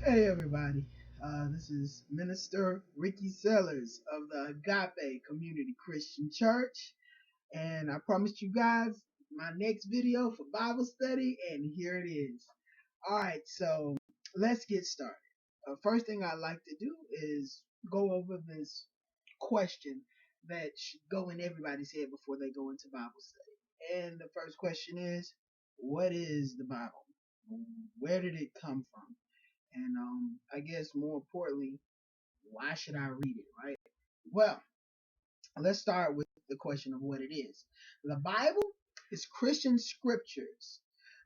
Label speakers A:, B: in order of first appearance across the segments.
A: Hey everybody, this is Minister Ricky Sellers of the Agape Community Christian Church, and I promised you guys my next video for Bible study, and here it is. Alright, so let's get started. First thing I like to do is go over this question that should go in everybody's head before they go into Bible study. And the first question is, what is the Bible? Where did it come from? And I guess more importantly, why should I read it, right? Well, let's start with the question of what it is. The Bible is Christian scriptures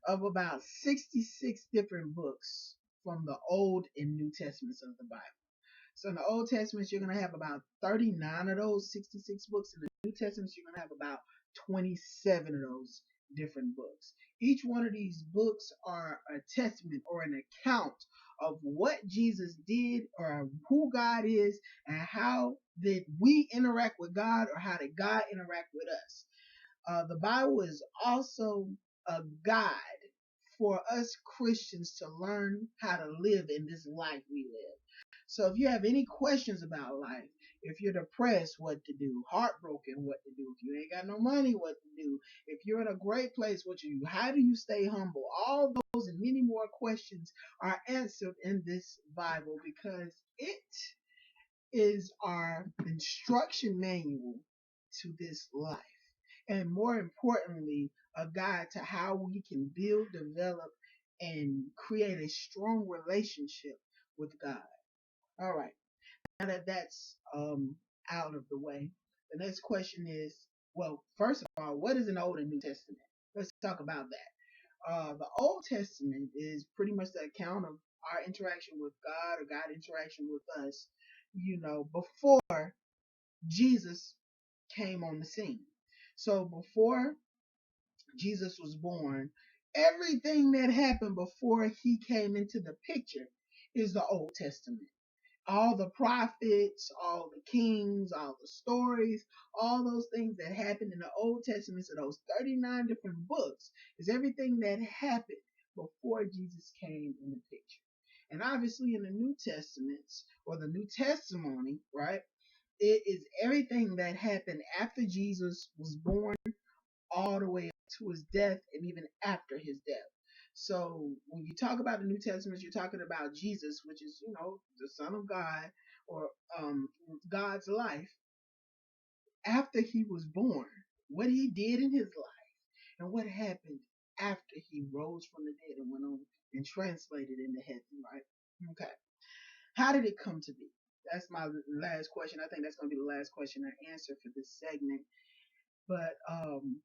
A: of about 66 different books from the Old and New Testaments of the Bible. So in the Old Testament, you're going to have about 39 of those 66 books. In the New Testament, you're going to have about 27 of those different books. Each one of these books are a testament or an account of what Jesus did or who God is and how did we interact with God or how did God interact with us. The Bible is also a guide for us Christians to learn how to live in this life we live. So if you have any questions about life, if you're depressed, what to do, heartbroken, what to do, if you ain't got no money, what to do, if you're in a great place, what to do, how do you stay humble? All those and many more questions are answered in this Bible because it is our instruction manual to this life. And more importantly, a guide to how we can build, develop, and create a strong relationship with God. All right. Now that that's out of the way, the next question is, well, first of all, what is an Old and New Testament? Let's talk about that. The Old Testament is pretty much the account of our interaction with God or God interaction with us, before Jesus came on the scene. So before Jesus was born, everything that happened before he came into the picture is the Old Testament. All the prophets, all the kings, all the stories, all those things that happened in the Old Testament, so those 39 different books, is everything that happened before Jesus came in the picture. And obviously in the New Testaments, or the New Testimony, right, it is everything that happened after Jesus was born all the way up to his death and even after his death. So when you talk about the New Testament, you're talking about Jesus, which is, the Son of God or God's life after he was born, what he did in his life, and what happened after he rose from the dead and went on and translated into heaven, right? Okay. How did it come to be? That's my last question. I think that's going to be the last question I answer for this segment. But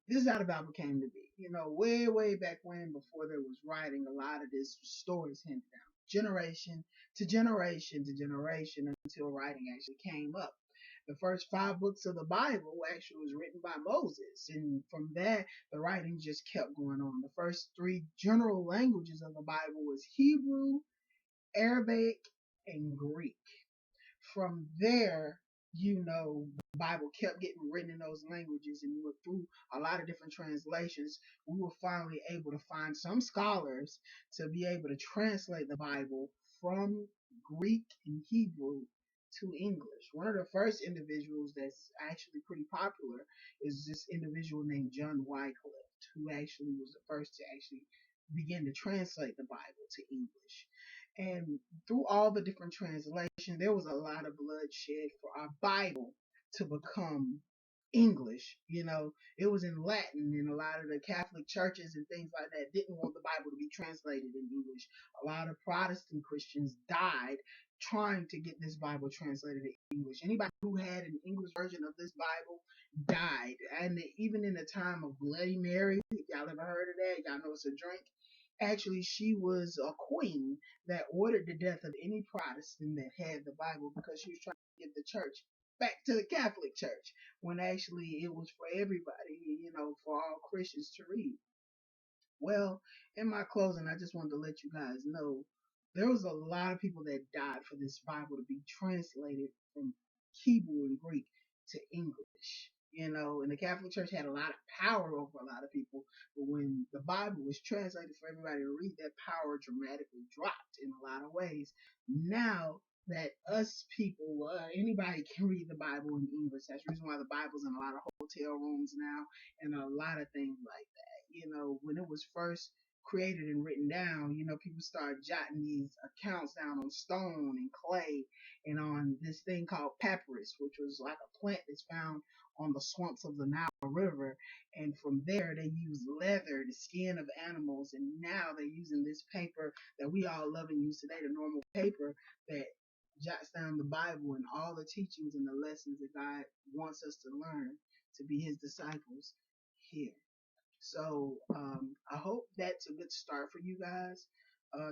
A: this is how the Bible came to be. Way, way back when, before there was writing, a lot of this stories handed down, generation to generation to generation, until writing actually came up. The first 5 books of the Bible actually was written by Moses, and from there, the writing just kept going on. The first 3 general languages of the Bible was Hebrew, Arabic, and Greek. From there, the Bible kept getting written in those languages, and we were through a lot of different translations. We were finally able to find some scholars to be able to translate the Bible from Greek and Hebrew to English. One of the first individuals that's actually pretty popular is this individual named John Wycliffe, who actually was the first to actually begin to translate the Bible to English. And through all the different translations, there was a lot of bloodshed for our Bible to become English. It was in Latin, and a lot of the Catholic churches and things like that didn't want the Bible to be translated in English. A lot of Protestant Christians died trying to get this Bible translated in English. Anybody who had an English version of this Bible died. And even in the time of Bloody Mary, if y'all ever heard of that, y'all know it's a drink. Actually, she was a queen that ordered the death of any Protestant that had the Bible because she was trying to get the church back to the Catholic Church when actually it was for everybody, for all Christians to read. Well, in my closing, I just wanted to let you guys know there was a lot of people that died for this Bible to be translated from Hebrew and Greek to English. And the Catholic Church had a lot of power over a lot of people. But when the Bible was translated for everybody to read, that power dramatically dropped in a lot of ways. Now that us people, anybody can read the Bible in English. That's the reason why the Bible's in a lot of hotel rooms now and a lot of things like that. When it was first created and written down, people started jotting these accounts down on stone and clay and on this thing called papyrus, which was like a plant that's found on the swamps of the Nile River. And from there, they use leather, the skin of animals, and now they're using this paper that we all love and use today, the normal paper that jots down the Bible and all the teachings and the lessons that God wants us to learn to be His disciples here. So I hope that's a good start for you guys.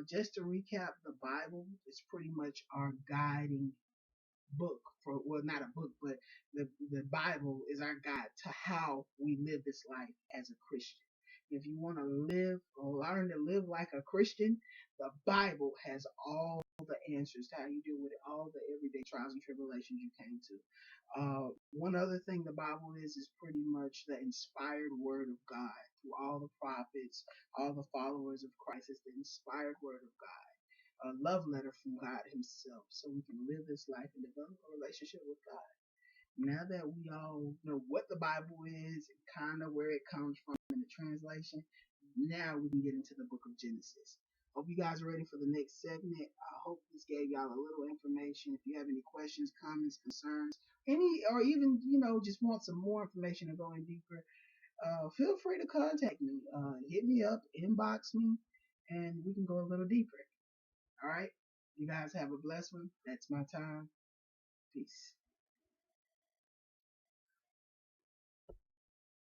A: Just to recap, the Bible is pretty much our guiding book for, well, not a book, but the Bible is our guide to how we live this life as a Christian. If you want to live or learn to live like a Christian, the Bible has all the answers to how you deal with it, all the everyday trials and tribulations you came to. One other thing the Bible is pretty much the inspired word of God through all the prophets, all the followers of Christ. It's the inspired word of God, a love letter from God Himself, so we can live this life and develop a relationship with God. Now that we all know what the Bible is and kind of where it comes from in the translation, now we can get into the book of Genesis. Hope you guys are ready for the next segment. I hope this gave y'all a little information. If you have any questions, comments, concerns, or even, just want some more information and going deeper, feel free to contact me. Hit me up, inbox me, and we can go a little deeper. All right. You guys have a blessed one. That's my time. Peace.